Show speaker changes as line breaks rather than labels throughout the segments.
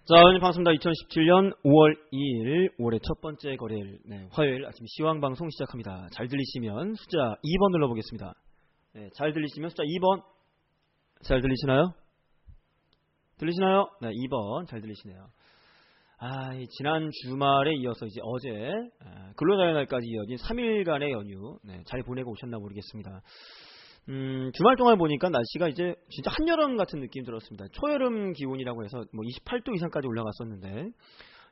자, 오늘 반갑습니다. 2017년 5월 2일 5월의 첫 번째 거래일 화요일 아침 시황방송 시작합니다. 잘 들리시면 숫자 2번 눌러보겠습니다. 잘 들리시면 숫자 2번. 잘 들리시나요? 들리시나요? 네, 2번 잘 들리시네요. 지난 주말에 이어서 이제 어제 근로자의 날까지 이어진 3일간의 연휴 잘 보내고 오셨나 모르겠습니다. 주말 동안 보니까 날씨가 이제 진짜 한여름 같은 느낌 들었습니다. 초여름 기온이라고 해서 뭐 28도 이상까지 올라갔었는데,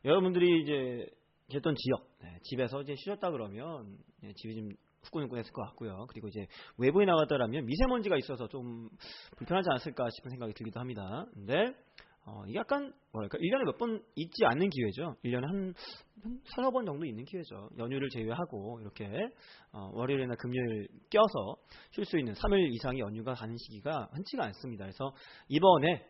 여러분들이 이제 계셨던 지역, 집에서 이제 쉬셨다 그러면 집이 좀 후끈후끈했을 것 같고요. 그리고 이제 외부에 나갔다라면 미세먼지가 있어서 좀 불편하지 않았을까 싶은 생각이 들기도 합니다. 근데 이게 약간 뭐랄까 1년에 몇 번 있지 않는 기회죠. 1년에 한 3-4번 정도 있는 기회죠. 연휴를 제외하고 이렇게 월요일이나 금요일 껴서 쉴 수 있는 3일 이상의 연휴가 가는 시기가 흔치가 않습니다. 그래서 이번에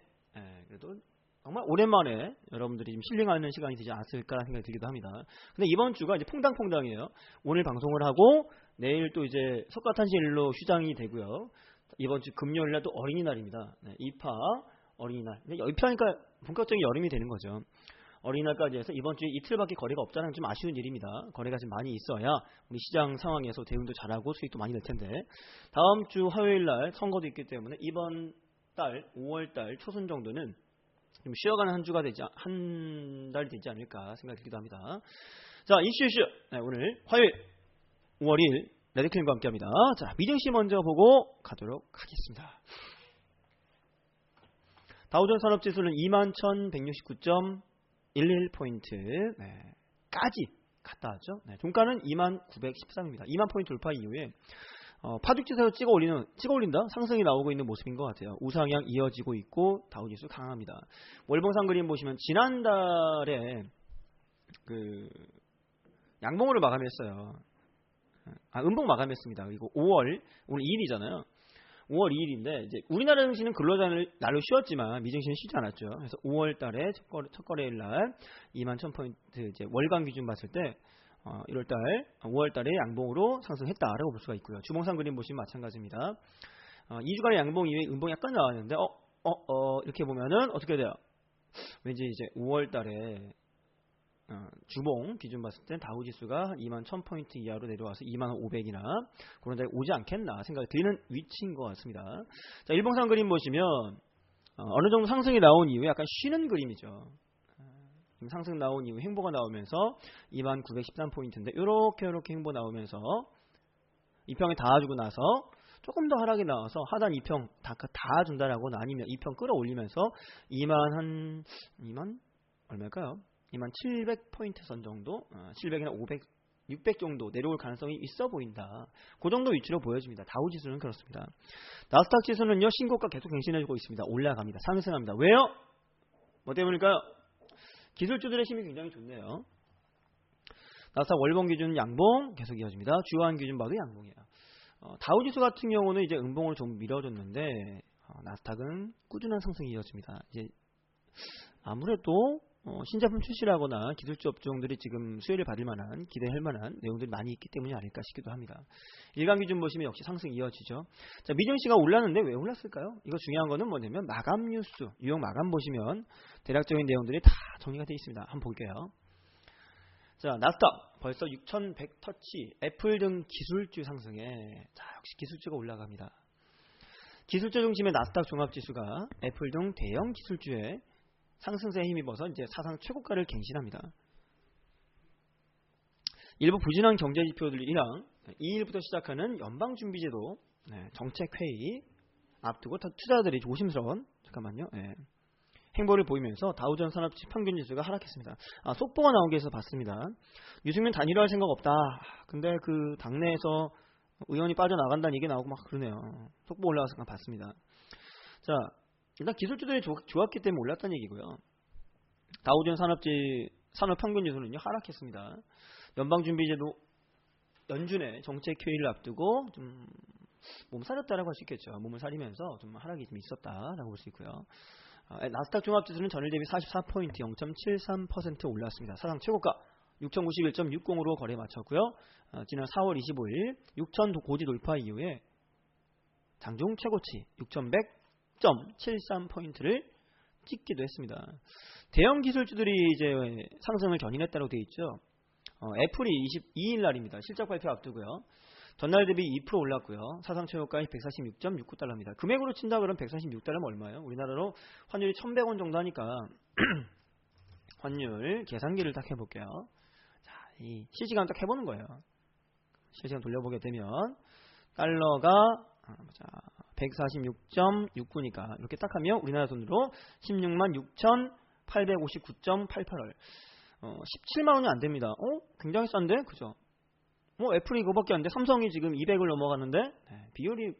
그래도 정말 오랜만에 여러분들이 좀 힐링하는 시간이 되지 않았을까라는 생각이 들기도 합니다. 근데 이번 주가 이제 퐁당퐁당이에요. 오늘 방송을 하고 내일 또 이제 석가탄신일로 휴장이 되고요. 이번 주 금요일날 또 어린이날입니다. 입하 어린이날. 입하니까 본격적인 여름이 되는 거죠. 어린이날까지 해서 이번 주에 이틀밖에 거래가 없다는 좀 아쉬운 일입니다. 거래가 좀 많이 있어야 우리 시장 상황에서 대응도 잘하고 수익도 많이 낼 텐데, 다음 주 화요일날 선거도 있기 때문에 이번 달 5월달 초순 정도는 좀 쉬어가는 한 주가 되지, 한 달이 되지 않을까 생각이 들기도 합니다. 자, 이슈. 오늘 화요일 5월 2일 레드클린과 함께합니다. 자, 미증시 먼저 보고 가도록 하겠습니다. 다우존스 산업지수는 21,169.11포인트 까지 갔다 왔죠. 종가는 20,913입니다. 20,000포인트 돌파 이후에 파죽지세로 찍어 올린다 상승이 나오고 있는 모습인 것 같아요. 우상향 이어지고 있고 다우지수 강합니다. 월봉상 그림 보시면 지난달에 그 양봉으로 마감했어요. 음봉 마감했습니다. 그리고 오늘 2일이잖아요. 5월 2일인데 이제 우리나라 증시는 근로자를 날로 쉬었지만 미증시는 쉬지 않았죠. 그래서 5월 달에 첫 거래일 날 21,000포인트 이제 월간 기준 봤을 때 5월 달에 양봉으로 상승했다라고 볼 수가 있고요. 주봉상 그림 보시면 마찬가지입니다. 2주간의 양봉 이후에 음봉이 약간 나왔는데 이렇게 보면은 어떻게 돼요? 왠지 이제 5월 달에 주봉 기준 봤을 때 다우지수가 21,000포인트 이하로 내려와서 25,500이나 그런 데 오지 않겠나 생각이 드는 위치인 것 같습니다. 자, 일봉상 그림 보시면 어느 정도 상승이 나온 이후에 약간 쉬는 그림이죠. 상승 나온 이후 행보가 나오면서 29,113포인트인데 이렇게 행보 나오면서 2평에 닿아주고 나서 조금 더 하락이 나와서 하단 2평 닿아준다라거나 아니면 2평 끌어올리면서 2만 얼마일까요? 2700포인트 선 정도, 700이나 500, 600 정도 내려올 가능성이 있어 보인다. 그 정도 위치로 보여집니다. 다우지수는 그렇습니다. 나스닥 지수는요, 신고가 계속 갱신해주고 있습니다. 올라갑니다. 상승합니다. 왜요? 뭐 때문일까요? 기술주들의 힘이 굉장히 좋네요. 나스닥 월봉 기준 양봉 계속 이어집니다. 주요한 기준 봐도 양봉이에요. 다우지수 같은 경우는 이제 음봉으로 좀 밀어줬는데 나스닥은 꾸준한 상승이 이어집니다. 이제 아무래도 신제품 출시라거나 기술주 업종들이 지금 수혜를 받을 만한, 기대할 만한 내용들이 많이 있기 때문이 아닐까 싶기도 합니다. 일간 기준 보시면 역시 상승 이어지죠. 자, 미증시가 올랐는데 왜 올랐을까요? 이거 중요한 거는 뭐냐면 마감 뉴스, 유형 마감 보시면 대략적인 내용들이 다 정리가 되어 있습니다. 한번 볼게요. 자, 나스닥 벌써 6,100 터치, 애플 등 기술주 상승에 역시 기술주가 올라갑니다. 기술주 중심의 나스닥 종합지수가 애플 등 대형 기술주에 상승세에 힘입어서 이제 사상 최고가를 갱신합니다. 일부 부진한 경제지표들이랑 2일부터 시작하는 연방준비제도 정책회의 앞두고 투자자들이 조심스러운 행보를 보이면서 다우존스 산업지 평균지수가 하락했습니다. 속보가 나온 게 있어서 봤습니다. 유승민 단일화할 생각 없다. 근데 그 당내에서 의원이 빠져나간다는 얘기 나오고 막 그러네요. 속보 올라가서 봤습니다. 자, 일단 기술주들이 좋았기 때문에 올랐다는 얘기고요. 다우존스 산업지 산업평균지수는요 하락했습니다. 연방준비제도 연준의 정책회의를 앞두고 좀 몸살렸다라고 할 수 있겠죠. 몸을 사리면서 좀 하락이 좀 있었다라고 볼 수 있고요. 나스닥 종합지수는 전일 대비 44포인트 0.73% 올랐습니다. 사상 최고가 6,091.60으로 거래 마쳤고요. 지난 4월 25일 6,000 고지 돌파 이후에 장중 최고치 6,100.73포인트를 찍기도 했습니다. 대형 기술주들이 이제 상승을 견인했다고 되어 있죠. 애플이 22일 날입니다. 실적 발표 앞두고요. 전날 대비 2% 올랐고요. 사상 최고가인 146.69달러입니다. 금액으로 친다 그러면 146달러면 얼마예요? 우리나라로 환율이 1,100원 정도 하니까 환율 계산기를 딱 해볼게요. 자, 이 실시간 딱 해보는 거예요. 실시간 돌려보게 되면 달러가 146.69니까 이렇게 딱 하면 우리나라 돈으로 166,859.88원 17만원이 안됩니다. 굉장히 싼데? 그죠? 애플이 이거밖에 안 돼. 삼성이 지금 200을 넘어갔는데 비율이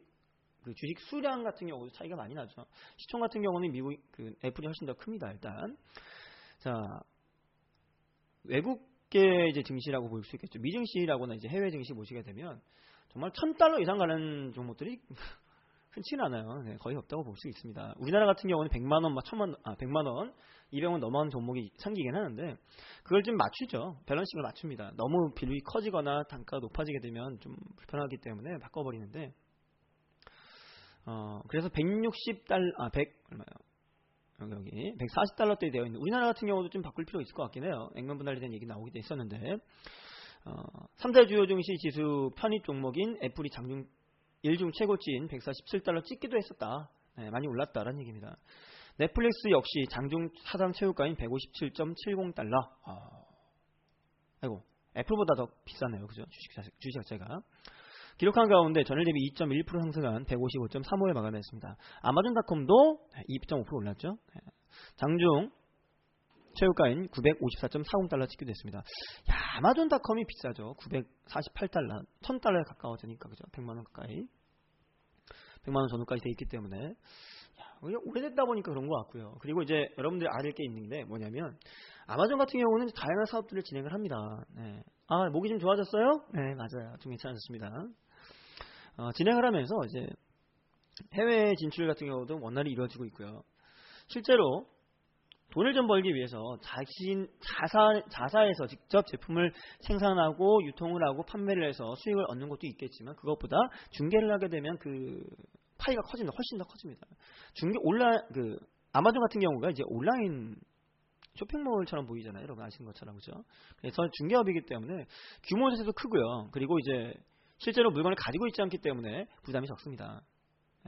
그 주식 수량 같은 경우도 차이가 많이 나죠. 시총 같은 경우는 미국 애플이 훨씬 더 큽니다. 일단 자, 외국계 이제 증시라고 볼 수 있겠죠. 미증시라고나 이제 해외 증시 보시게 되면 정말 $1,000 이상 가는 종목들이 흔치는 않아요. 거의 없다고 볼 수 있습니다. 우리나라 같은 경우는 100만원, 100만원, 200원 넘어가는 종목이 생기긴 하는데 그걸 좀 맞추죠. 밸런싱을 맞춥니다. 너무 비율이 커지거나 단가가 높아지게 되면 좀 불편하기 때문에 바꿔버리는데 그래서 160달러, 100 얼마요? 여기 140달러대에 되어 있는 우리나라 같은 경우도 좀 바꿀 필요 있을 것 같긴 해요. 액면 분할에 대한 얘기 나오기도 했었는데 3대 주요 증시 지수 편입 종목인 애플이 장중 일중 최고치인 147달러 찍기도 했었다. 많이 올랐다라는 얘기입니다. 넷플릭스 역시 장중 사상 최고가인 157.70달러. 아이고, 애플보다 더 비싸네요. 그죠? 주식 자체가. 기록한 가운데 전일 대비 2.1% 상승한 155.35에 마감했습니다. 아마존닷컴도 2.5% 올랐죠. 장중 최고가인 954.40달러 찍기도 했습니다. 야, 아마존닷컴이 비싸죠. 948달러, 1000달러에 가까워지니까 그죠? 100만원 가까이. 100만원 전후까지 돼 있기 때문에 오래됐다 보니까 그런 것 같고요. 그리고 이제 여러분들이 알을 게 있는데 뭐냐면 아마존 같은 경우는 다양한 사업들을 진행을 합니다. 네. 목이 좀 좋아졌어요? 네, 맞아요. 좀 괜찮았습니다. 진행을 하면서 이제 해외 진출 같은 경우도 원활히 이루어지고 있고요. 실제로 돈을 좀 벌기 위해서 자사에서 직접 제품을 생산하고 유통을 하고 판매를 해서 수익을 얻는 것도 있겠지만 그것보다 중개를 하게 되면 그 파이가 커집니다. 훨씬 더 커집니다. 아마존 같은 경우가 이제 온라인 쇼핑몰처럼 보이잖아요. 여러분 아시는 것처럼 그죠? 그래서 중개업이기 때문에 규모 자체도 크고요. 그리고 이제 실제로 물건을 가지고 있지 않기 때문에 부담이 적습니다.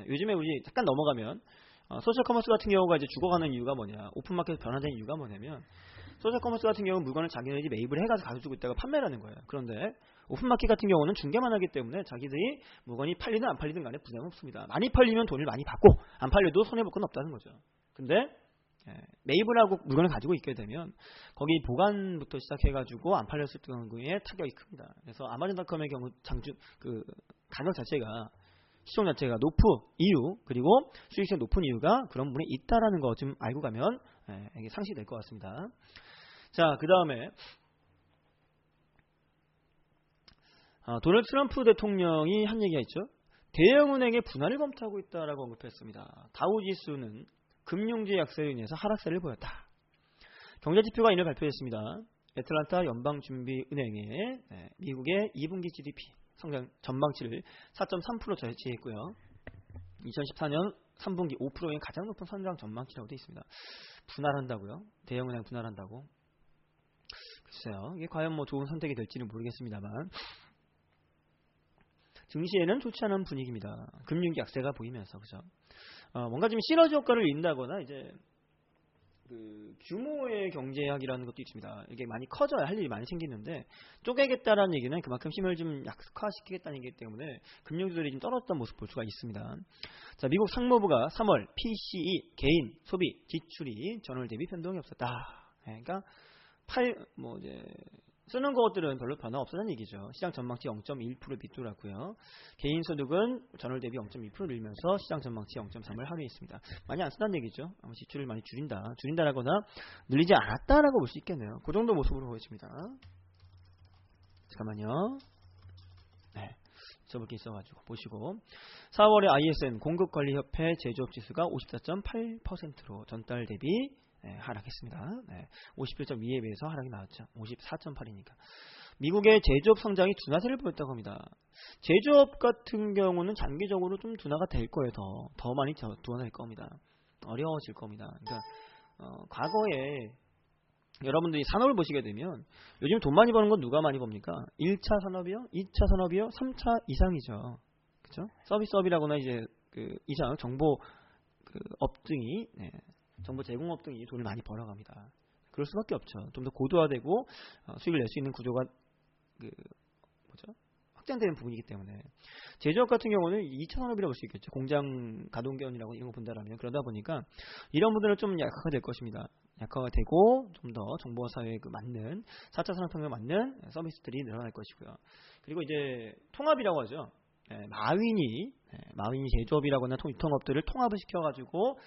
요즘에 우리 잠깐 넘어가면 소셜 커머스 같은 경우가 이제 죽어가는 이유가 뭐냐, 오픈마켓 변화된 이유가 뭐냐면 소셜 커머스 같은 경우는 물건을 자기네들이 매입을 해가지고 가지고 있다가 판매를 하는 거예요. 그런데 오픈마켓 같은 경우는 중개만 하기 때문에 자기들이 물건이 팔리든 안 팔리든 간에 부담이 없습니다. 많이 팔리면 돈을 많이 받고 안 팔려도 손해볼 건 없다는 거죠. 근데 매입을 하고 물건을 가지고 있게 되면 거기 보관부터 시작해가지고 안 팔렸을 경우에 타격이 큽니다. 그래서 아마존닷컴의 경우 가격 자체가 시총 자체가 높은 이유 그리고 수익성이 높은 이유가 그런 부분에 있다라는 거 좀 알고 가면 이게 상식이 될 것 같습니다. 자, 그 다음에 도널드 트럼프 대통령이 한 얘기가 있죠. 대형은행의 분할을 검토하고 있다라고 언급했습니다. 다우지수는 금융주의 약세로 인해서 하락세를 보였다. 경제지표가 이날 발표했습니다. 애틀란타 연방준비은행의 미국의 2분기 GDP 성장 전망치를 4.3% 제시했고요. 2014년 3분기 5%의 가장 높은 성장 전망치라고 되어 있습니다. 분할한다고요? 대형은행 분할한다고? 글쎄요. 이게 과연 뭐 좋은 선택이 될지는 모르겠습니다만 증시에는 좋지 않은 분위기입니다. 금융기 약세가 보이면서 그죠? 뭔가 좀 시너지 효과를 인다거나 이제 그 규모의 경제학이라는 것도 있습니다. 이게 많이 커져야 할 일이 많이 생기는데 쪼개겠다라는 얘기는 그만큼 힘을 좀 약화시키겠다는 얘기이기 때문에 금융주들이 좀 떨어졌던 모습 볼 수가 있습니다. 자, 미국 상무부가 3월 PCE 개인 소비 지출이 전월 대비 변동이 없었다. 그러니까 쓰는 것들은 별로 변화 없었다는 얘기죠. 시장 전망치 0.1% 비뚤었고요. 개인 소득은 전월 대비 0.2% 늘면서 시장 전망치 0.3을 하회했습니다. 많이 안 쓴다는 얘기죠. 지출을 많이 줄인다라거나 늘리지 않았다라고 볼 수 있겠네요. 그 정도 모습으로 보여집니다. 잠깐만요. 네, 써볼 게 있어가지고 보시고 4월에 ISM 공급관리협회 제조업지수가 54.8%로 전달 대비 하락했습니다. 51.2에 비해서 하락이 나왔죠. 54.8이니까. 미국의 제조업 성장이 둔화세를 보였다고 합니다. 제조업 같은 경우는 장기적으로 좀 둔화가 될 거예요. 더 많이 둔화될 겁니다. 어려워질 겁니다. 그러니까 과거에 여러분들이 산업을 보시게 되면 요즘 돈 많이 버는 건 누가 많이 봅니까? 1차 산업이요? 2차 산업이요? 3차 이상이죠. 그죠? 서비스업이라거나 이제 그 이상 정보 그 업등이 정보 제공업 등이 돈을 많이 벌어갑니다. 그럴 수밖에 없죠. 좀 더 고도화되고 수익을 낼 수 있는 구조가 확장되는 부분이기 때문에 제조업 같은 경우는 2차 산업이라고 볼 수 있겠죠. 공장 가동기원이라고 이런 거 본다라면 그러다 보니까 이런 분들은 좀 약화가 될 것입니다. 약화가 되고 좀 더 정보사회에 맞는 4차 산업혁명에 맞는 서비스들이 늘어날 것이고요. 그리고 이제 통합이라고 하죠. 마윈이 제조업이라거나 유통업들을 통합을 시켜가지고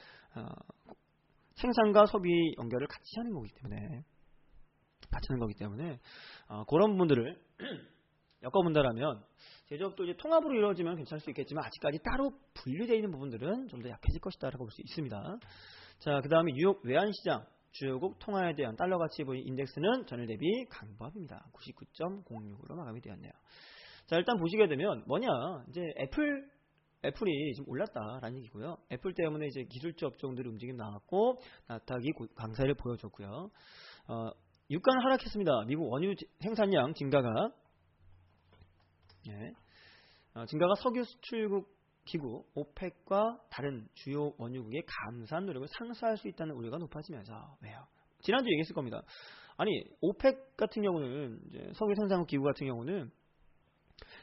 생산과 소비 연결을 같이 하는 거기 때문에 그런 부분들을 엮어본다라면 제조업도 이제 통합으로 이루어지면 괜찮을 수 있겠지만 아직까지 따로 분리되어 있는 부분들은 좀 더 약해질 것이다라고 볼 수 있습니다. 자, 그 다음에 뉴욕 외환시장 주요국 통화에 대한 달러 가치 보유 인덱스는 전일 대비 강보합입니다. 99.06으로 마감이 되었네요. 자, 일단 보시게 되면 뭐냐 이제 애플이 지금 올랐다라는 얘기고요. 애플 때문에 이제 기술주 업종들의 움직임 나왔고 나스닥이 강세를 보여줬고요. 유가는 하락했습니다. 미국 원유 생산량 증가가 증가가 석유 수출국 기구 오펙과 다른 주요 원유국의 감산 노력을 상쇄할 수 있다는 우려가 높아지면서 왜요? 지난주에 얘기했을 겁니다. 아니 오펙 같은 경우는 이제 석유 생산국 기구 같은 경우는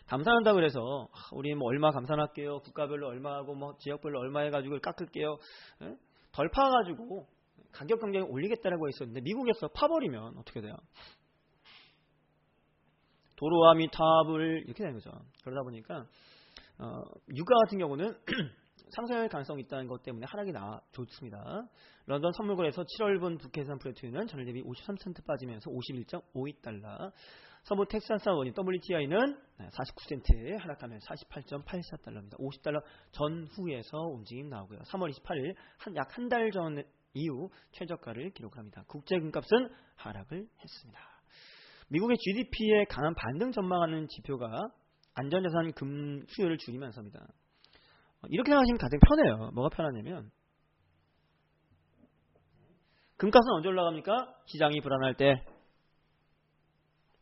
감산한다 그래서 우리 뭐 얼마 감산할게요. 국가별로 얼마하고 뭐 지역별로 얼마 해가지고 깎을게요. 덜 파가지고 가격 경쟁을 올리겠다라고 했었는데 미국에서 파버리면 어떻게 돼요? 도로와 및 타압을 이렇게 되는 거죠. 그러다 보니까 유가 같은 경우는 상승할 가능성이 있다는 것 때문에 하락이 좋습니다. 런던 선물거래에서 7월분 북해산 브레트유는 전일 대비 53센트 빠지면서 51.52달러. 서부 텍사스 원유 WTI는 49센트 하락하면서 48.84달러입니다. 50달러 전후에서 움직임 나오고요. 3월 28일 약 한 달 전 이후 최저가를 기록합니다. 국제금값은 하락을 했습니다. 미국의 GDP에 강한 반등 전망하는 지표가 안전자산 금 수요를 줄이면서입니다. 이렇게 생각하시면 가장 편해요. 뭐가 편하냐면 금값은 언제 올라갑니까? 시장이 불안할 때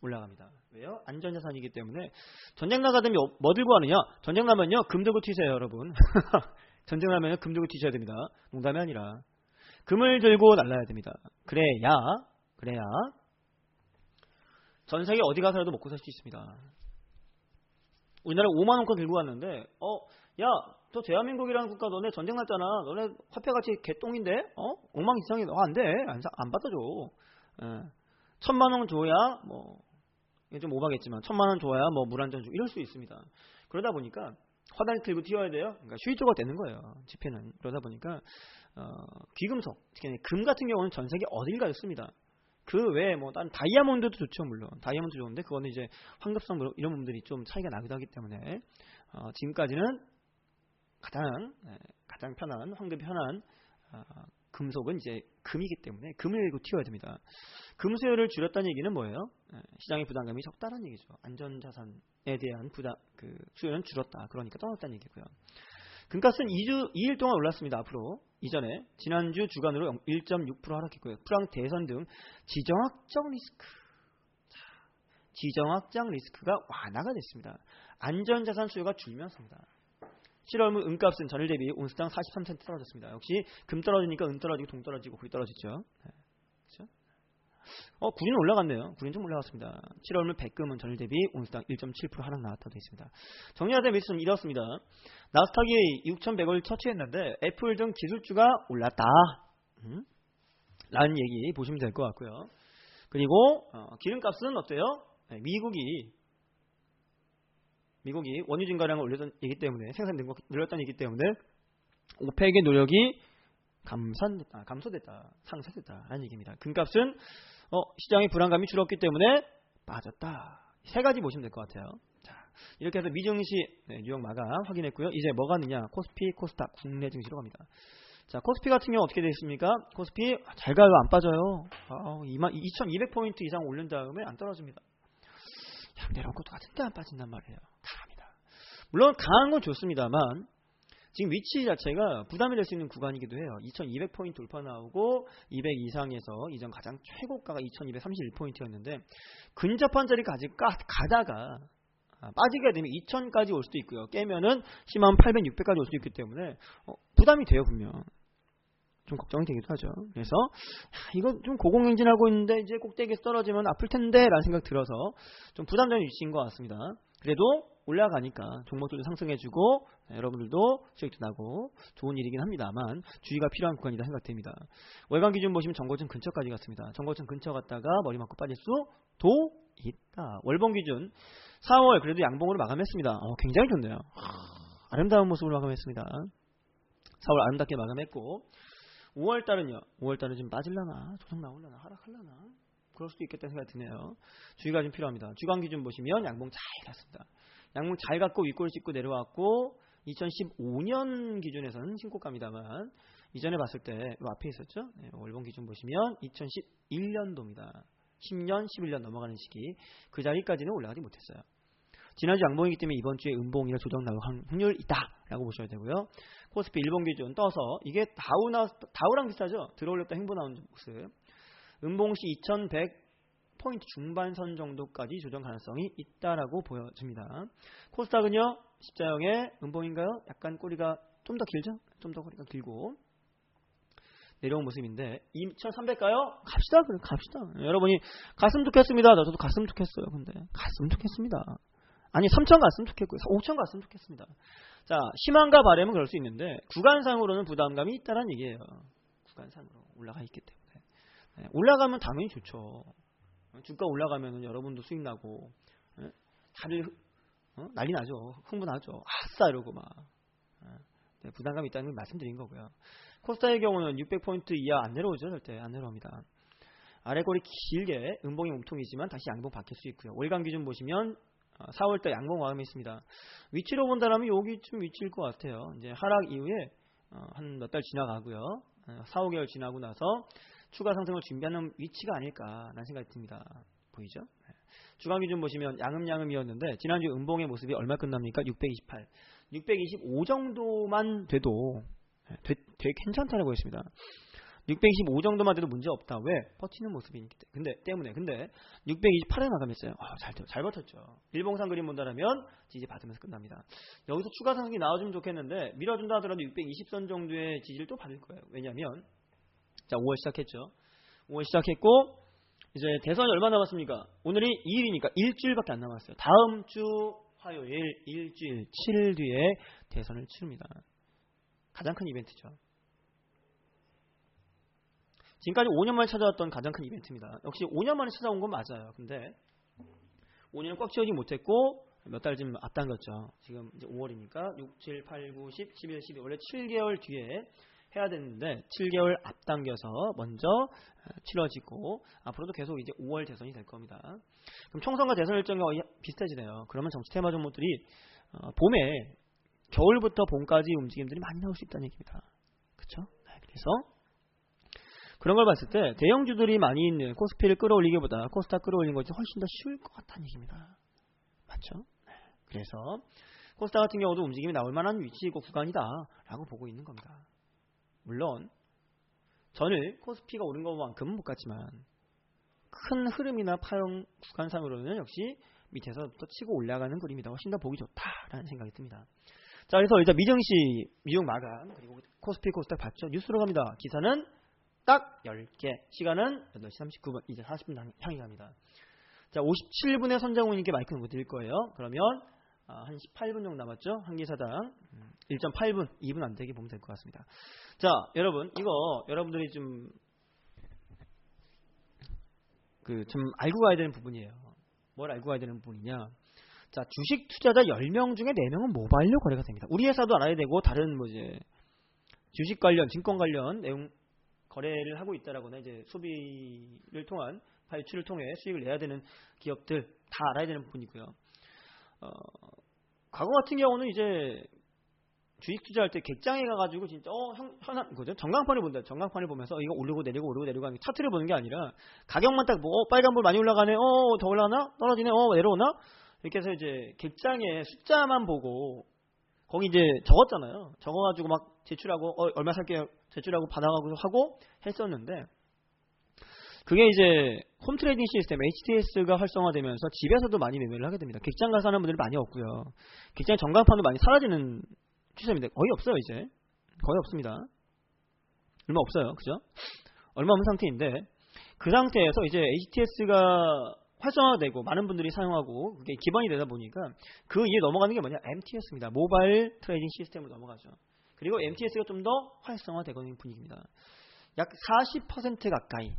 올라갑니다. 왜요? 안전자산이기 때문에 전쟁 나가면 뭐 들고 가느냐? 전쟁 나면요 금 들고 튀세요 여러분. 전쟁 나면 금 들고 튀셔야 됩니다. 농담이 아니라 금을 들고 날라야 됩니다. 그래야 전 세계 어디 가서라도 먹고 살 수 있습니다. 우리나라 5만원권 들고 갔는데 야, 저 대한민국이라는 국가 너네 전쟁 났잖아. 너네 화폐가치 개똥인데? 엉망진창이 안 돼. 안 받아줘. 1000만원 줘야 뭐 이게 좀 오바겠지만 1000만원 줘야 뭐 물 한 잔 주고 이럴 수 있습니다. 그러다 보니까 화단 들고 튀어야 돼요. 그러니까 휴일조가 되는 거예요. 집회는. 그러다 보니까 귀금속, 특히 금 같은 경우는 전 세계 어딜 가였습니다. 그 외에 뭐 다른 다이아몬드도 좋죠. 물론 다이아몬드 좋은데 그거는 이제 환급성 이런 부분들이 좀 차이가 나기도 하기 때문에 지금까지는 가장 편한 환급이 편한 금속은 이제 금이기 때문에 금을 들고 튀어야 됩니다. 금 수요를 줄였다는 얘기는 뭐예요? 시장의 부담감이 적다는 얘기죠. 안전자산에 대한 수요는 줄었다. 그러니까 떨어졌다는 얘기고요. 금값은 2일 동안 올랐습니다. 앞으로 이전에 지난주 주간으로 1.6% 하락했고요. 프랑 대선 등 지정학적 리스크가 완화가 됐습니다. 안전자산 수요가 줄면서입니다. 7월물 은값은 전일 대비 온스당 43센트 떨어졌습니다. 역시 금 떨어지니까 은 떨어지고 동 떨어지고 구리 떨어지죠. 그렇죠? 구리는 올라갔네요. 구리는 좀 올라갔습니다. 7월물 백금은 전일 대비 온스당 1.7% 하락 나왔다고 되어 있습니다. 정리하자 매수는 이렇습니다. 나스닥이 6,100을 터치했는데 애플 등 기술주가 올랐다. 라는 얘기 보시면 될 것 같고요. 그리고 기름값은 어때요? 미국이 원유 증가량을 올렸던 얘기 때문에 생산 늘렸다는 얘기 때문에 오펙의 노력이 감소됐다, 상쇄됐다라는 얘기입니다. 금값은 시장의 불안감이 줄었기 때문에 빠졌다. 세 가지 보시면 될 것 같아요. 자, 이렇게 해서 미증시 뉴욕 마감 확인했고요. 이제 뭐가 있느냐? 코스피, 코스닥 국내 증시로 갑니다. 자, 코스피 같은 경우 어떻게 되어 있습니까? 코스피 잘 가요, 안 빠져요. 2200포인트 이상 올린 다음에 안 떨어집니다. 내려온 것도 같은데 안 빠진단 말이에요. 강합니다. 물론 강한 건 좋습니다만 지금 위치 자체가 부담이 될 수 있는 구간이기도 해요. 2200포인트 돌파 나오고 200 이상에서 이전 가장 최고가가 2231포인트였는데 근접한 자리까지 가다가 빠지게 되면 2000까지 올 수도 있고요. 깨면은 10800, 600까지 올 수도 있기 때문에 부담이 돼요, 분명. 좀 걱정이 되기도 하죠. 그래서 이거 좀 고공행진하고 있는데 이제 꼭대기에서 떨어지면 아플 텐데 라는 생각 들어서 좀 부담되는 위치인 것 같습니다. 그래도 올라가니까 종목들도 상승해주고 여러분들도 수익도 나고 좋은 일이긴 합니다만 주의가 필요한 구간이다 생각됩니다. 월간 기준 보시면 정고점 근처까지 갔습니다. 정고점 근처 갔다가 머리 맞고 빠질 수도 있다. 월봉 기준 4월 그래도 양봉으로 마감했습니다. 굉장히 좋네요. 아름다운 모습으로 마감했습니다. 4월 아름답게 마감했고 5월달은요. 5월달은 지금 빠질라나 조정 나올라나 하락할라나 그럴 수도 있겠다는 생각이 드네요. 주의가 좀 필요합니다. 주간 기준 보시면 양봉 잘 갔습니다. 양봉 잘 갔고 윗골 찍고 내려왔고 2015년 기준에서는 신고가입니다만 이전에 봤을 때 앞에 있었죠. 네, 월봉 기준 보시면 2011년도입니다. 10년, 11년 넘어가는 시기 그 자리까지는 올라가지 못했어요. 지난주 양봉이기 때문에 이번 주에 음봉이나 조정 나올 확률이 있다라고 보셔야 되고요. 코스피 일봉 기준 떠서 이게 다우랑 비슷하죠. 들어올렸다 횡보 나온 모습. 음봉시 2100포인트 중반선 정도까지 조정 가능성이 있다라고 보여집니다. 코스닥은요. 십자형의 음봉인가요? 약간 꼬리가 좀 더 길죠? 좀 더 꼬리가 길고 내려온 모습인데 2300가요? 갑시다. 그래 갑시다. 여러분이 갔으면 좋겠습니다. 저도 갔으면 좋겠어요. 근데 갔으면 좋겠습니다. 아니 3000 갔으면 좋겠고요. 5000 갔으면 좋겠습니다. 자, 희망과 바람은 그럴 수 있는데 구간상으로는 부담감이 있다는 얘기예요. 구간상으로 올라가 있기 때문에. 네, 올라가면 당연히 좋죠. 주가 올라가면 여러분도 수익 나고 다들 난리 나죠. 흥분하죠. 아싸 이러고 막. 네, 부담감이 있다는 걸 말씀드린 거고요. 코스닥의 경우는 600포인트 이하 안 내려오죠. 절대 안 내려옵니다. 아래골이 길게 음봉이 몸통이지만 다시 양봉 바뀔 수 있고요. 월간 기준 보시면 4월달 양봉 마감이 있습니다. 위치로 본다면 여기쯤 위치일 것 같아요. 이제 하락 이후에 한 몇 달 지나가고요. 4, 5개월 지나고 나서 추가 상승을 준비하는 위치가 아닐까라는 생각이 듭니다. 보이죠? 주간 기준 보시면 양음양음이었는데 지난주 음봉의 모습이 얼마 끝납니까? 628, 625 정도만 돼도 되게 괜찮다고 했습니다. 625 정도만 돼도 문제 없다. 왜? 버티는 모습이기 때문에. 근데 628에 마감했어요. 잘 버텼죠. 일봉상 그림 본다라면 지지 받으면서 끝납니다. 여기서 추가 상승이 나와주면 좋겠는데 밀어준다 하더라도 620선 정도의 지지를 또 받을 거예요. 왜냐하면 자 5월 시작했죠. 5월 시작했고 이제 대선이 얼마 남았습니까? 오늘이 2일이니까 일주일밖에 안 남았어요. 다음 주 화요일 일주일 7일 뒤에 대선을 치릅니다. 가장 큰 이벤트죠. 지금까지 5년 만에 찾아왔던 가장 큰 이벤트입니다. 역시 5년 만에 찾아온 건 맞아요. 근데 5년을 꽉 채우지 못했고 몇 달 지금 앞당겼죠. 지금 이제 5월이니까 6, 7, 8, 9, 10, 11, 12 원래 7개월 뒤에 해야 되는데 7개월 앞당겨서 먼저 치러지고 앞으로도 계속 이제 5월 대선이 될 겁니다. 그럼 총선과 대선 일정이 비슷해지네요. 그러면 정치 테마 종목들이 봄에 겨울부터 봄까지 움직임들이 많이 나올 수 있다는 얘기입니다. 그렇죠? 네, 그래서 그런 걸 봤을 때 대형주들이 많이 있는 코스피를 끌어올리기보다 코스닥 끌어올리는 것이 훨씬 더 쉬울 것 같다는 얘기입니다. 맞죠? 네. 그래서 코스닥 같은 경우도 움직임이 나올 만한 위치이고 구간이다라고 보고 있는 겁니다. 물론 전일 코스피가 오른 것만큼은 못 갔지만 큰 흐름이나 파형 구간상으로는 역시 밑에서부터 치고 올라가는 그림이다. 훨씬 더 보기 좋다라는 생각이 듭니다. 자, 그래서 일단 미중 마감 그리고 코스피 코스닥 봤죠? 뉴스로 갑니다. 기사는 딱 10개. 시간은 8시 39분. 이제 40분 향해 갑니다. 자, 57분에 선장훈님께 마이크 넘겨드릴 거예요. 그러면 한 18분 정도 남았죠? 한 기사당 1.8분, 2분 안 되게 보면 될 것 같습니다. 자, 여러분, 이거 여러분들이 좀 알고 가야 되는 부분이에요. 뭘 알고 가야 되는 부분이냐? 자, 주식 투자자 10명 중에 4명은 모바일로 거래가 됩니다. 우리 회사도 알아야 되고 다른 주식 관련, 증권 관련 내용 거래를 하고 있다라거나 이제 소비를 통한 발주를 통해 수익을 내야 되는 기업들 다 알아야 되는 부분이고요. 과거 같은 경우는 이제 주식 투자할 때 객장에 가가지고 진짜 현안 거죠. 전광판을 본다. 전광판을 보면서 이거 오르고 내리고 하는 차트를 보는 게 아니라 가격만 딱 빨간불 많이 올라가네. 더 올라가나? 떨어지네. 내려오나? 이렇게 해서 이제 객장에 숫자만 보고 거기 이제 적었잖아요. 적어가지고 막 제출하고 얼마 살게요 제출하고 받아가고 하고 했었는데 그게 이제 홈 트레이딩 시스템 HTS가 활성화되면서 집에서도 많이 매매를 하게 됩니다. 객장 가서 하는 분들이 많이 없고요. 객장 전광판도 많이 사라지는 추세입니다. 거의 없어요 이제. 거의 없습니다. 얼마 없어요. 그죠? 얼마 없는 상태인데 그 상태에서 이제 HTS가 활성화되고 많은 분들이 사용하고 그게 기반이 되다 보니까 그 이에 넘어가는 게 뭐냐? MTS입니다. 모바일 트레이딩 시스템으로 넘어가죠. 그리고 MTS가 좀 더 활성화되고 있는 분위기입니다. 약 40% 가까이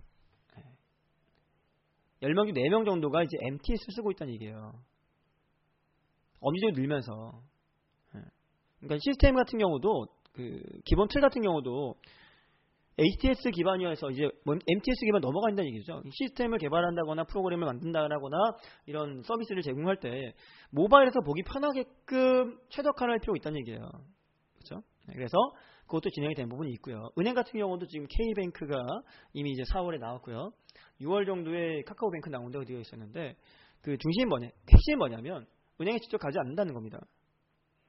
10명 중 4명 정도가 이제 MTS를 쓰고 있다는 얘기예요. 엄지적으로 늘면서 그러니까 시스템 같은 경우도 그 기본 틀 같은 경우도 HTS 기반이어서 이제 MTS 기반 넘어간다는 얘기죠. 시스템을 개발한다거나 프로그램을 만든다거나 이런 서비스를 제공할 때 모바일에서 보기 편하게끔 최적화를 할 필요가 있다는 얘기예요. 그렇죠? 그래서 그것도 진행이 된 부분이 있고요. 은행 같은 경우도 지금 K뱅크가 이미 이제 4월에 나왔고요. 6월 정도에 카카오뱅크 나온다고 되어 있었는데 그 핵심이 뭐냐면 은행에 직접 가지 않는다는 겁니다.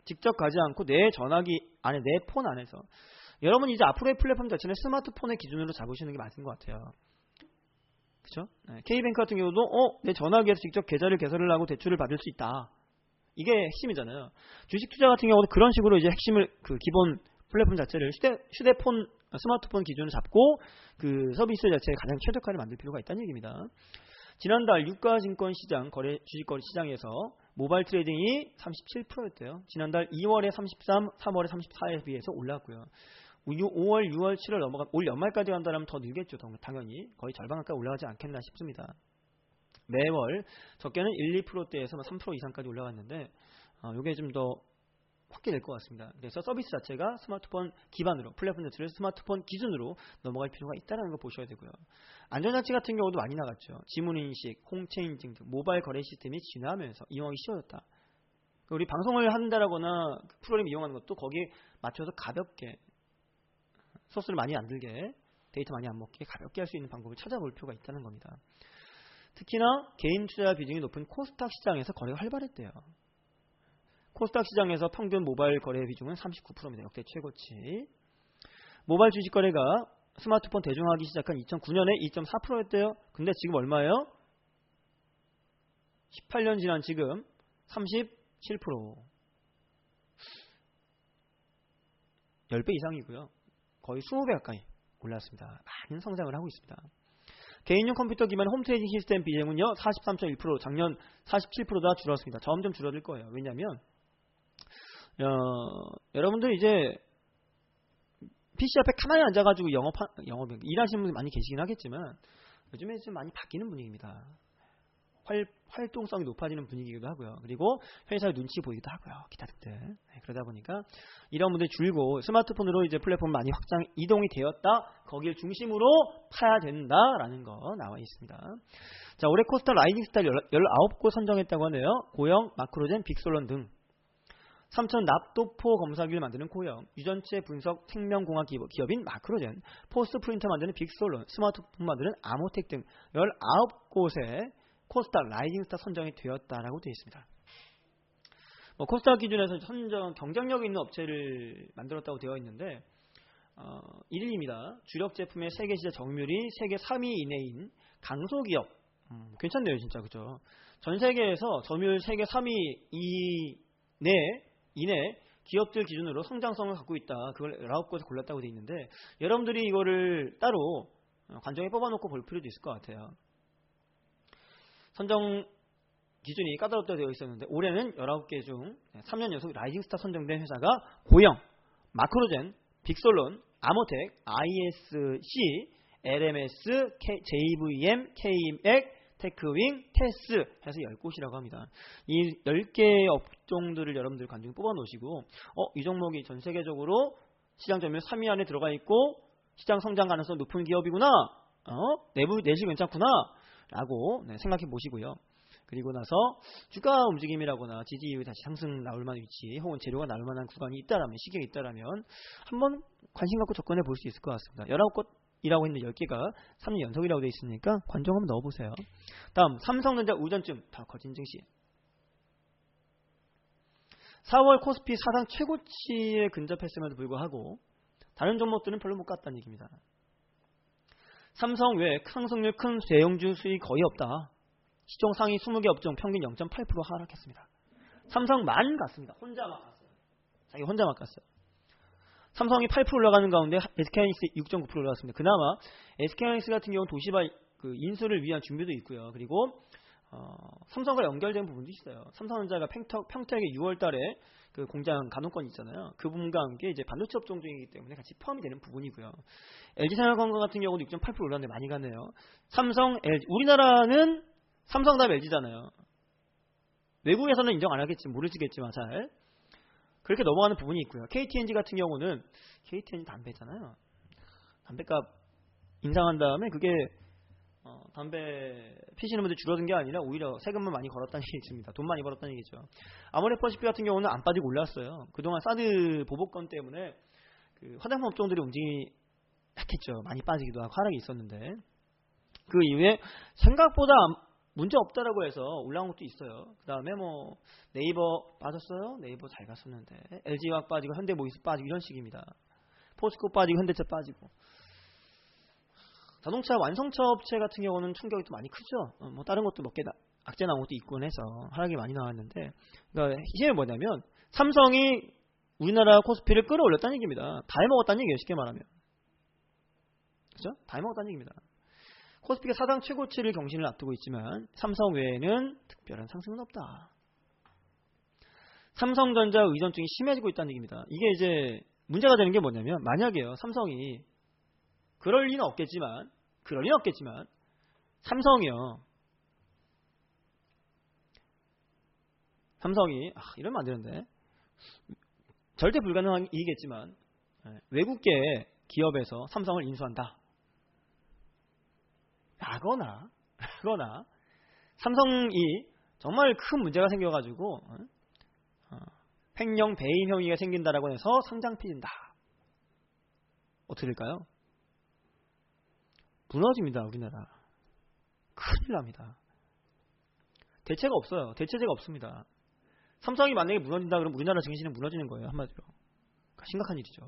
직접 가지 않고 내 전화기 안에 내 폰 안에서 여러분 이제 앞으로의 플랫폼 자체는 스마트폰의 기준으로 잡으시는 게 맞은 것 같아요. 그렇죠? K뱅크 같은 경우도 내 전화기에서 직접 계좌를 개설을 하고 대출을 받을 수 있다. 이게 핵심이잖아요. 주식 투자 같은 경우도 그런 식으로 이제 핵심을 그 기본 플랫폼 자체를 휴대폰 스마트폰 기준으로 잡고 그 서비스 자체에 가장 최적화를 만들 필요가 있다는 얘기입니다. 지난달 유가증권시장 주식거래 시장에서 모바일 트레이딩이 37%였대요. 지난달 2월에 33, 3월에 34에 비해서 올랐고요. 5월, 6월, 7월 넘어가 올 연말까지 간다면 더 늘겠죠. 당연히 거의 절반 가까이 올라가지 않겠나 싶습니다. 매월 적게는 1, 2%대에서 3% 이상까지 올라갔는데 이게 좀 더 확대될 것 같습니다. 그래서 서비스 자체가 스마트폰 기반으로 플랫폼 자체를 스마트폰 기준으로 넘어갈 필요가 있다는 걸 보셔야 되고요. 안전장치 같은 경우도 많이 나갔죠. 지문인식, 홍채 인증 등 모바일 거래 시스템이 진화하면서 이용하기 쉬워졌다. 우리 방송을 한다라거나 프로그램 이용하는 것도 거기에 맞춰서 가볍게 소스를 많이 안 들게 데이터 많이 안 먹게 가볍게 할 수 있는 방법을 찾아볼 필요가 있다는 겁니다. 특히나 개인 투자 비중이 높은 코스닥 시장에서 거래가 활발했대요. 코스닥 시장에서 평균 모바일 거래 비중은 39%입니다. 역대 최고치. 모바일 주식 거래가 스마트폰 대중화하기 시작한 2009년에 2.4%였대요. 근데 지금 얼마예요? 18년 지난 지금 37%. 10배 이상이고요. 거의 20배 가까이 올랐습니다. 많은 성장을 하고 있습니다. 개인용 컴퓨터 기반 홈 트레이딩 시스템 비중은요 43.1% 작년 47%다 줄었습니다. 점점 줄어들 거예요. 왜냐하면 여러분들 이제 PC 앞에 가만히 앉아가지고 영업 일하시는 분들 많이 계시긴 하겠지만 요즘에 좀 많이 바뀌는 분위기입니다. 활동성이 높아지는 분위기이기도 하고요. 그리고 회사의 눈치 보이기도 하고요. 기타 등등. 그러다 보니까 이런 분들이 줄고 스마트폰으로 이제 플랫폼 많이 확장 이동이 되었다. 거기를 중심으로 파야 된다라는 거 나와 있습니다. 자, 올해 코스닥 라이징 스타 19곳 선정했다고 하네요. 고영, 마크로젠, 빅솔론 등 3천 납도포 검사기를 만드는 고영, 유전체 분석 생명공학 기업인 마크로젠, 포스트 프린터 만드는 빅솔론, 스마트폰 만드는 아모텍 등 19곳의 코스닥 라이징 스타 선정이 되었다라고 되어 있습니다. 코스닥 기준에서 선정 경쟁력 있는 업체를 만들었다고 되어 있는데 1위입니다. 주력 제품의 세계 시장 점유율이 세계 3위 이내인 강소기업. 괜찮네요, 진짜. 그죠? 전 세계에서 점유율 세계 3위 이내 기업들 기준으로 성장성을 갖고 있다. 그걸 19곳에 골랐다고 되어 있는데 여러분들이 이거를 따로 관정에 뽑아놓고 볼 필요도 있을 것 같아요. 선정 기준이 까다롭다고 되어 있었는데 올해는 19개 중 3년 연속 라이징 스타 선정된 회사가 고영, 마크로젠, 빅솔론, 아모텍, ISC, LMS, JVM, KMX, 테크윙, 테스 해서 10곳이라고 합니다. 이 10개의 업종들을 여러분들 관중에 뽑아놓으시고 이 종목이 전 세계적으로 시장 점유율 3위 안에 들어가 있고 시장 성장 가능성 높은 기업이구나. 내실 괜찮구나 라고 생각해 보시고요. 그리고 나서 주가 움직임이라거나 지지 이후에 다시 상승 나올 만한 위치 혹은 재료가 나올 만한 구간이 있다라면 시기가 있다라면 한번 관심 갖고 접근해 볼 수 있을 것 같습니다. 19곳이라고 했는데 10개가 3년 연속이라고 되어 있으니까 관정 한번 넣어보세요. 다음 삼성전자 우전증 다 거진 증시. 4월 코스피 사상 최고치에 근접했음에도 불구하고 다른 종목들은 별로 못 갔다는 얘기입니다. 삼성 외 상승률 큰 대형주 수익 거의 없다. 시총 상위 20개 업종 평균 0.8% 하락했습니다. 삼성만 갔습니다. 혼자 막 갔어요. 자기 혼자 막 갔어요. 삼성이 8% 올라가는 가운데 SK하이닉스 6.9% 올라갔습니다. 그나마 SK하이닉스 같은 경우는 도시바 그 인수를 위한 준비도 있고요. 그리고 삼성과 연결된 부분도 있어요. 삼성전자가 평택에 6월달에 그 공장 가동권이 있잖아요. 그 부분과 함께 이제 반도체 업종 중이기 때문에 같이 포함이 되는 부분이고요. LG생활건강 같은 경우도 6.8% 올랐는데 많이 가네요. 삼성, LG, 우리나라는 삼성 다음 LG잖아요. 외국에서는 인정 안 하겠지, 모르시겠지만 잘 그렇게 넘어가는 부분이 있고요. KTNG 같은 경우는 KTNG 담배잖아요. 담배값 인상한 다음에 그게 담배 피시는 분들 줄어든 게 아니라 오히려 세금만 많이 걸었다는 얘기입니다. 돈 많이 벌었다는 얘기죠. 아모레퍼시픽 같은 경우는 안 빠지고 올랐어요. 그동안 사드 보복권 때문에 그 화장품 업종들이 움직이기 약했죠. 많이 빠지기도 하고 하락이 있었는데 그 이후에 생각보다 문제 없다라고 해서 올라온 것도 있어요. 그 다음에 뭐 네이버 빠졌어요. 네이버 잘 갔었는데 LG화학 빠지고 현대모비스 빠지고 이런 식입니다. 포스코 빠지고 현대차 빠지고 자동차 완성차 업체 같은 경우는 충격이 또 많이 크죠. 뭐 다른 것도 몇 개 악재 나온 것도 있곤 해서 하락이 많이 나왔는데 그러니까 이게 뭐냐면 삼성이 우리나라 코스피를 끌어올렸다는 얘기입니다. 다 해먹었다는 얘기예요. 쉽게 말하면. 그렇죠? 다 해먹었다는 얘기입니다. 코스피가 사상 최고치를 경신을 앞두고 있지만 삼성 외에는 특별한 상승은 없다. 삼성전자 의존증이 심해지고 있다는 얘기입니다. 이게 이제 문제가 되는 게 뭐냐면 만약에요. 삼성이 그럴 리는 없겠지만 삼성이 이러면 안 되는데 절대 불가능한 일이겠지만 외국계 기업에서 삼성을 인수한다. 라거나 삼성이 정말 큰 문제가 생겨가지고 횡령 배임 혐의가 생긴다라고 해서 상장 피진다. 어떻게 될까요? 무너집니다. 우리나라 큰일 납니다. 대체가 없어요. 대체제가 없습니다. 삼성이 만약에 무너진다 그러면 우리나라 증시는 무너지는 거예요. 한마디로. 그러니까 심각한 일이죠.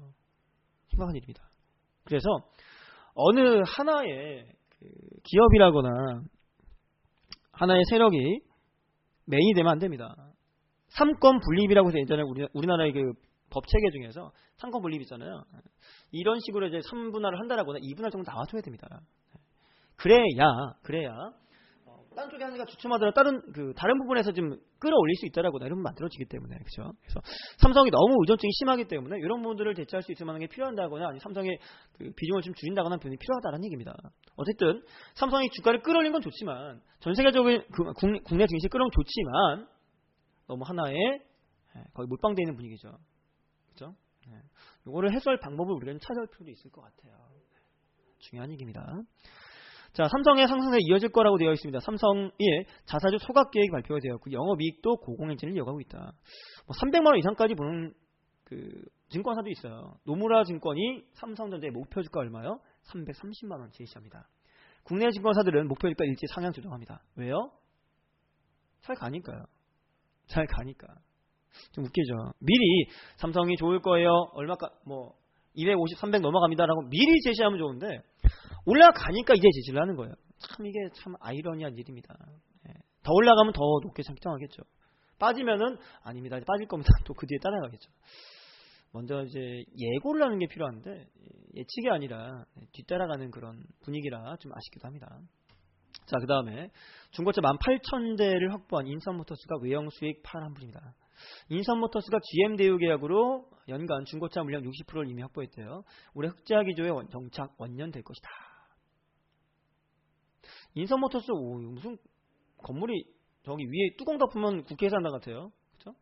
심각한 일입니다. 그래서 어느 하나의 기업이라거나 하나의 세력이 메인이 되면 안 됩니다. 삼권 분립이라고 해서 예전에 우리나라의 그 법 체계 중에서 삼권 분립 있잖아요. 이런 식으로 이제 3분할을 한다라거나 2분할 정도 나와줘야 됩니다. 그래야 다른 쪽에 하나가 주춤하더라도 다른 부분에서 좀 끌어올릴 수 있다라거나 이런 분 만들어지기 때문에 그렇죠. 그래서 삼성이 너무 의존증이 심하기 때문에 이런 부분들을 대체할 수 있을 만한 게 필요하다거나 아니 삼성의 그 비중을 좀 줄인다거나 하는 부분이 필요하다는 얘기입니다. 어쨌든 삼성이 주가를 끌어올린 건 좋지만 전 세계적인 국내 증시 끌어올린 건 좋지만 너무 하나에 거의 몰빵되어 있는 분위기죠. 그렇죠? 이거를 해소할 방법을 우리가 좀 찾아올 필요도 있을 것 같아요. 중요한 얘기입니다. 자, 삼성의 상승세 이어질 거라고 되어 있습니다. 삼성의 자사주 소각 계획이 발표가 되었고 영업이익도 고공행진을 이어가고 있다. 300만 원 이상까지 보는 그 증권사도 있어요. 노무라 증권이 삼성전자의 목표 주가 얼마요? 330만 원 제시합니다. 국내 증권사들은 목표 주가 일시 상향 조정합니다. 왜요? 잘 가니까요. 좀 웃기죠. 미리 삼성이 좋을 거예요. 얼마까 250, 300 넘어갑니다라고 미리 제시하면 좋은데 올라가니까 이제 제시를 하는 거예요. 참 이게 참 아이러니한 일입니다. 더 올라가면 더 높게 책정하겠죠. 빠지면은 아닙니다. 빠질 겁니다. 또 그 뒤에 따라가겠죠. 먼저 이제 예고를 하는 게 필요한데 예측이 아니라 뒤따라가는 그런 분위기라 좀 아쉽기도 합니다. 자, 그 다음에 중고차 18,000대를 확보한 인삼모터스가 외형 수익 파란불입니다. 인삼모터스가 GM 대우 계약으로 연간 중고차 물량 60%를 이미 확보했대요. 올해 흑자 기조의 정착 원년 될 것이다. 인삼모터스 무슨 건물이 저기 위에 뚜껑 덮으면 국회에서 한다 같아요. 그렇죠?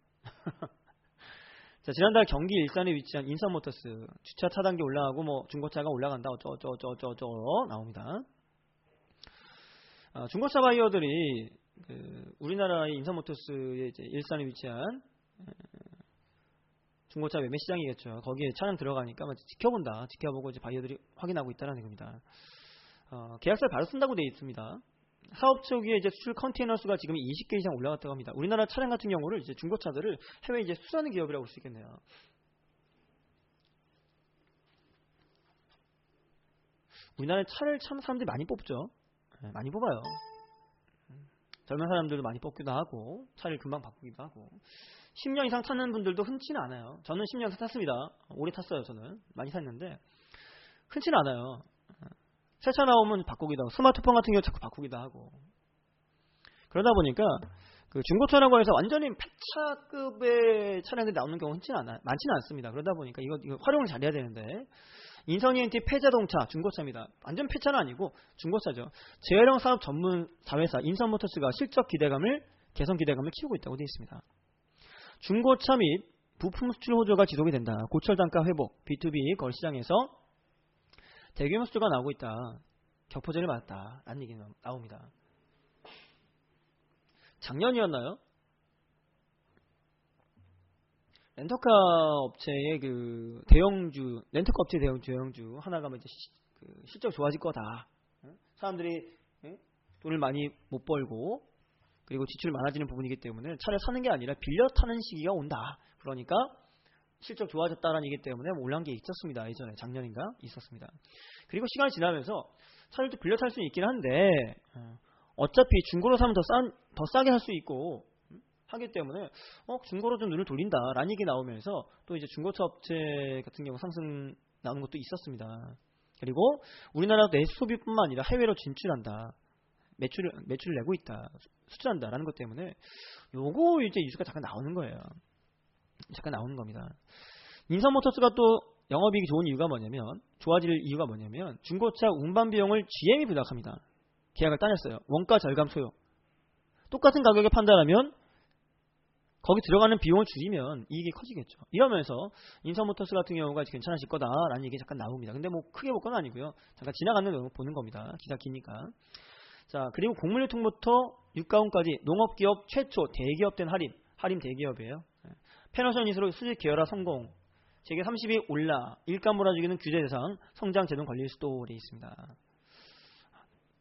자, 지난달 경기 일산에 위치한 인삼모터스 주차 차단기 올라가고 중고차가 올라간다 어쩌 나옵니다. 중고차 바이어들이 우리나라의 인삼모터스의 이제 일산에 위치한 중고차 매매 시장이겠죠. 거기에 차량 들어가니까 지켜보고 이제 바이어들이 확인하고 있다는 겁니다. 계약서를 바로 쓴다고 되어 있습니다. 사업 초기에 이제 수출 컨테이너 수가 지금 20개 이상 올라갔다고 합니다. 우리나라 차량 같은 경우를 이제 중고차들을 해외에 이제 수출하는 기업이라고 볼 수 있겠네요. 우리나라에 차를 참 사람들이 많이 뽑죠. 많이 뽑아요. 젊은 사람들도 많이 뽑기도 하고 차를 금방 바꾸기도 하고 10년 이상 타는 분들도 흔치는 않아요. 저는 10년 이상 탔습니다. 오래 탔어요. 저는 많이 탔는데 흔치는 않아요. 새 차 나오면 바꾸기도 하고 스마트폰 같은 경우 자꾸 바꾸기도 하고 그러다 보니까 그 중고차라고 해서 완전히 폐차급의 차량들이 나오는 경우는 많지는 않습니다. 그러다 보니까 이거 활용을 잘해야 되는데 인선이엔티 폐자동차 중고차입니다. 완전 폐차는 아니고 중고차죠. 재활용 사업 전문 자회사 인선모터스가 실적 기대감을 개선 기대감을 키우고 있다고 되어 있습니다. 중고차 및 부품 수출 호조가 지속이 된다. 고철 단가 회복, B2B 거래 시장에서 대규모 수주가 나오고 있다. 격포제를 맞았다. 라는 얘기가 나옵니다. 작년이었나요? 렌터카 업체의 그 대형주, 렌터카 업체 대형주 하나가 이제 실적 좋아질 거다. 사람들이 돈을 많이 못 벌고 그리고 지출이 많아지는 부분이기 때문에 차를 사는 게 아니라 빌려 타는 시기가 온다. 그러니까 실적 좋아졌다라는 얘기 때문에 올라간 게 있었습니다. 예전에 작년인가 있었습니다. 그리고 시간이 지나면서 차를 또 빌려 탈 수는 있긴 한데 어차피 중고로 사면 더 싸게 살 수 있고 하기 때문에 중고로 좀 눈을 돌린다라는 얘기 나오면서 또 이제 중고차 업체 같은 경우 상승 나오는 것도 있었습니다. 그리고 우리나라 내 소비뿐만 아니라 해외로 진출한다. 매출을 내고 있다. 수출한다라는 것 때문에 요거 이제 이슈가 잠깐 나오는 거예요. 잠깐 나오는 겁니다. 인선모터스가 또 영업이익이 좋은 이유가 뭐냐면 좋아질 이유가 뭐냐면 중고차 운반 비용을 GM이 부담합니다. 계약을 따냈어요. 원가 절감 소요. 똑같은 가격에 판단하면 거기 들어가는 비용을 줄이면 이익이 커지겠죠. 이러면서 인선모터스 같은 경우가 괜찮아질 거다라는 얘기 잠깐 나옵니다. 근데 뭐 크게 볼 건 아니고요. 잠깐 지나가는 거 보는 겁니다. 기사 기니까. 자, 그리고 곡물유통부터 유가공까지 농업기업 최초 대기업된 하림 대기업이에요. 패너션 이수로 수직 계열화 성공. 재계 30위 올라. 일감 몰아주기는 규제 대상. 성장 제동 관리 수도 되어 있습니다.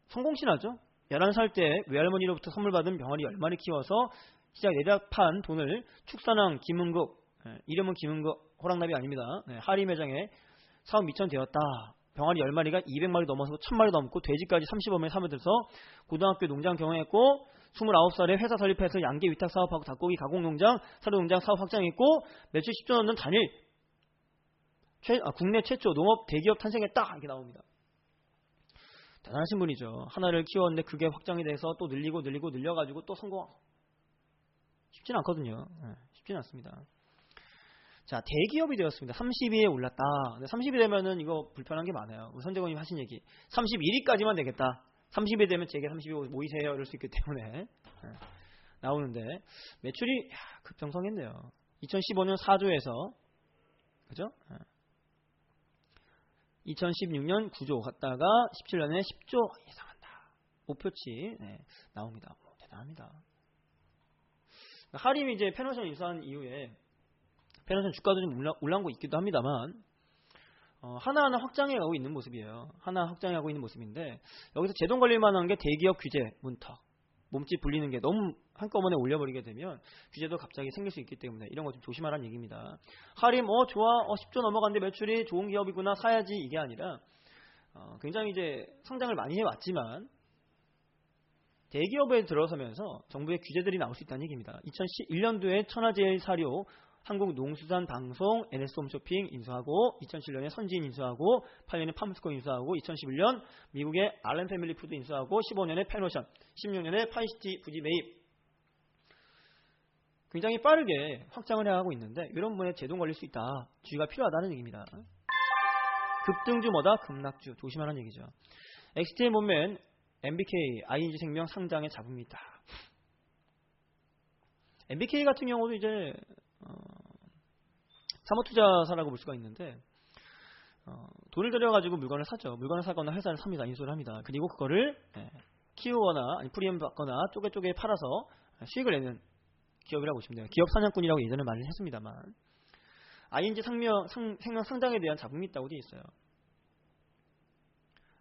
성공신화죠. 11살 때 외할머니로부터 선물 받은 병아리 10마리 키워서 시작 내작 판 돈을 축산왕 김은국, 이름은 김은국 호랑나비 아닙니다. 하림 매장에 사업 미천되었다. 병아리 10마리가 200마리 넘어서 1000마리 넘고 돼지까지 35명에 사며들어서 고등학교 농장 경영했고 29살에 회사 설립해서 양계 위탁 사업하고 닭고기 가공농장, 사료농장 사업 확장했고 매출 10조 넘는 단일 국내 최초 농업 대기업 탄생했다. 이렇게 나옵니다. 대단하신 분이죠. 하나를 키웠는데 그게 확장이 돼서 또 늘려가지고 또 성공하고 쉽지는 않거든요. 쉽지는 않습니다. 자, 대기업이 되었습니다. 30위에 올랐다. 30위 되면은 이거 불편한 게 많아요. 우리 선재건님 하신 얘기. 31위까지만 되겠다. 30위 되면 제게 30위 모이세요. 이럴 수 있기 때문에 나오는데 매출이 급등성했네요. 2015년 4조에서 그죠? 2016년 9조 갔다가 17년에 10조 예상한다. 목표치 나옵니다. 대단합니다. 하림이 이제 패너션 인수한 이후에 패너션 주가도 좀 올라온 거 있기도 합니다만 하나하나 확장해가고 있는 모습이에요. 하나 확장하고 있는 모습인데 여기서 제동 걸릴만 한 게 대기업 규제 문턱 몸집 불리는 게 너무 한꺼번에 올려버리게 되면 규제도 갑자기 생길 수 있기 때문에 이런 거 좀 조심하라는 얘기입니다. 하림 좋아 10조 넘어갔는데 매출이 좋은 기업이구나 사야지 이게 아니라 굉장히 이제 성장을 많이 해왔지만 대기업에 들어서면서 정부의 규제들이 나올 수 있다는 얘기입니다. 2011년도에 천하제일사료, 한국농수산방송, NS홈쇼핑 인수하고 2007년에 선지인 인수하고 8년에 팜스코 인수하고 2011년 미국의 알렌패밀리푸드 인수하고 15년에 패너션, 16년에 파이시티 부지 매입. 굉장히 빠르게 확장을 해가고 있는데 이런 부분에 제동 걸릴 수 있다. 주의가 필요하다는 얘기입니다. 급등주 뭐다? 급락주. 조심하라는 얘기죠. XT의 몸맨 MBK, ING생명 상장에 잡음이다. MBK 같은 경우도 이제 사모투자사라고 볼 수가 있는데 돈을 들여가지고 물건을 사죠. 물건을 사거나 회사를 삽니다. 인수를 합니다. 그리고 그거를 키우거나 아니 프리미엄 받거나 쪼개 팔아서 수익을 내는 기업이라고 보시면 돼요. 기업 사냥꾼이라고 예전에 말을 했습니다만 ING생명 상장에 대한 잡음이 있다고 되어 있어요.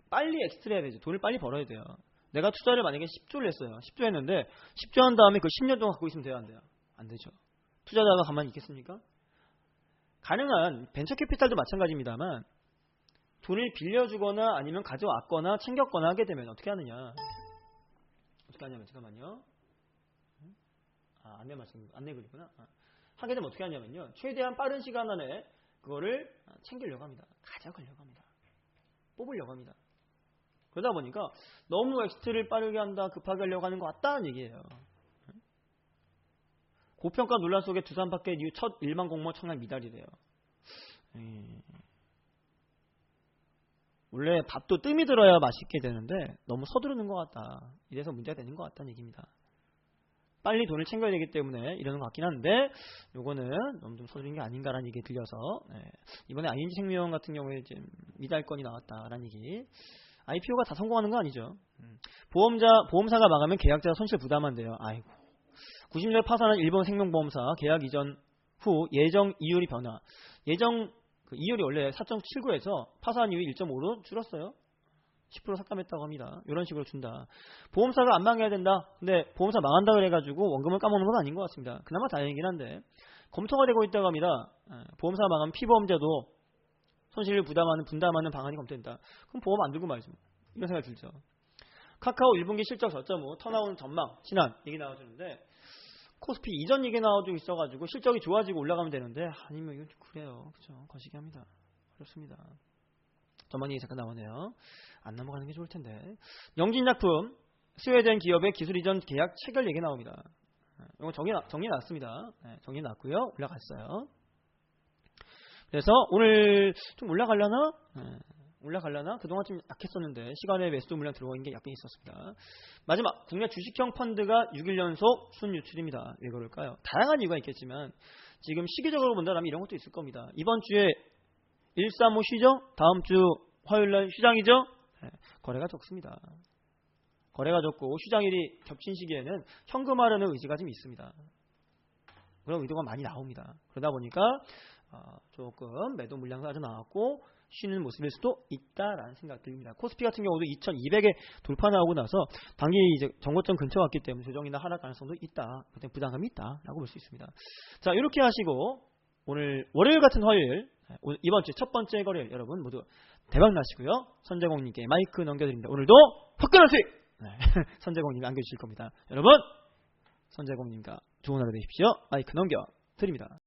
빨리 엑스트라 해야 되죠. 돈을 빨리 벌어야 돼요. 내가 투자를 만약에 10조를 했어요. 10조 했는데 10조 한 다음에 그 10년 동안 갖고 있으면 돼요, 안 돼요? 안 되죠. 투자자가 가만히 있겠습니까? 가능한 벤처캐피탈도 마찬가지입니다만 돈을 빌려주거나 아니면 가져왔거나 챙겼거나 하게 되면 어떻게 하느냐. 어떻게 하냐면 잠깐만요. 안내 글이구나. 하게 되면 어떻게 하냐면요. 최대한 빠른 시간 안에 그거를 챙기려고 합니다. 가져가려고 합니다. 뽑으려고 합니다. 그러다 보니까 너무 엑시트를 빠르게 한다, 급하게 하려고 하는 것 같다는 얘기예요. 고평가 논란 속에 두산밖에 이후 첫 일반 공모 청약 미달이래요. 원래 밥도 뜸이 들어야 맛있게 되는데 너무 서두르는 것 같다. 이래서 문제가 되는 것 같다는 얘기입니다. 빨리 돈을 챙겨야 되기 때문에 이러는 것 같긴 한데 요거는 너무 좀 서두른 게 아닌가라는 얘기 들려서 이번에 ING 생명 같은 경우에 지금 미달건이 나왔다라는 얘기. IPO가 다 성공하는 거 아니죠. 보험사가 망하면 계약자가 손실 부담한대요. 아이고. 90년대 파산한 일본 생명보험사 계약 이전 후 예정 이율이 변화. 예정 이율이 원래 4.79에서 파산 이후 1.5로 줄었어요. 10% 삭감했다고 합니다. 이런 식으로 준다. 보험사가 안 망해야 된다. 근데 보험사 망한다 그래가지고 원금을 까먹는 건 아닌 것 같습니다. 그나마 다행이긴 한데 검토가 되고 있다고 합니다. 보험사가 망하면 피보험자도 손실을 분담하는 방안이 검토된다. 그럼 보험 안 들고 말이죠. 이런 생각이 들죠. 카카오 1분기 실적 저점 후 턴아웃 전망 지난 얘기 나와주는데 코스피 이전 얘기 나와주고 있어가지고 실적이 좋아지고 올라가면 되는데 아니면 이건 좀 그래요. 그죠? 거시기 합니다. 어렵습니다. 전망 얘기 잠깐 나오네요. 안 넘어가는 게 좋을 텐데. 영진약품 스웨덴 기업의 기술 이전 계약 체결 얘기 나옵니다. 이거 정리 났습니다. 정리 났고요. 올라갔어요. 그래서 오늘 좀 올라가려나? 올라가려나? 그동안 좀 약했었는데 시간에 매수도 물량 들어간 게 약간 있었습니다. 마지막 국내 주식형 펀드가 6일 연속 순유출입니다. 왜 그럴까요? 다양한 이유가 있겠지만 지금 시기적으로 본다면 이런 것도 있을 겁니다. 이번 주에 135 쉬죠? 다음 주 화요일날 휴장이죠? 거래가 적습니다. 거래가 적고 휴장일이 겹친 시기에는 현금화라는 의지가 좀 있습니다. 그런 의도가 많이 나옵니다. 그러다 보니까 조금 매도 물량도 아주 나왔고 쉬는 모습일 수도 있다라는 생각이 듭니다. 코스피 같은 경우도 2200에 돌파 나오고 나서 단기 이제 정고점 근처 왔기 때문에 조정이나 하락 가능성도 있다. 그때 부담감이 있다라고 볼 수 있습니다. 자, 이렇게 하시고 오늘 월요일 같은 화요일 이번 주 첫 번째 거래일 여러분 모두 대박 나시고요. 선재공님께 마이크 넘겨드립니다. 오늘도 화끈한 수익! 선재공님이 안겨주실 겁니다. 여러분 선재공님과 좋은 하루 되십시오. 마이크 넘겨드립니다.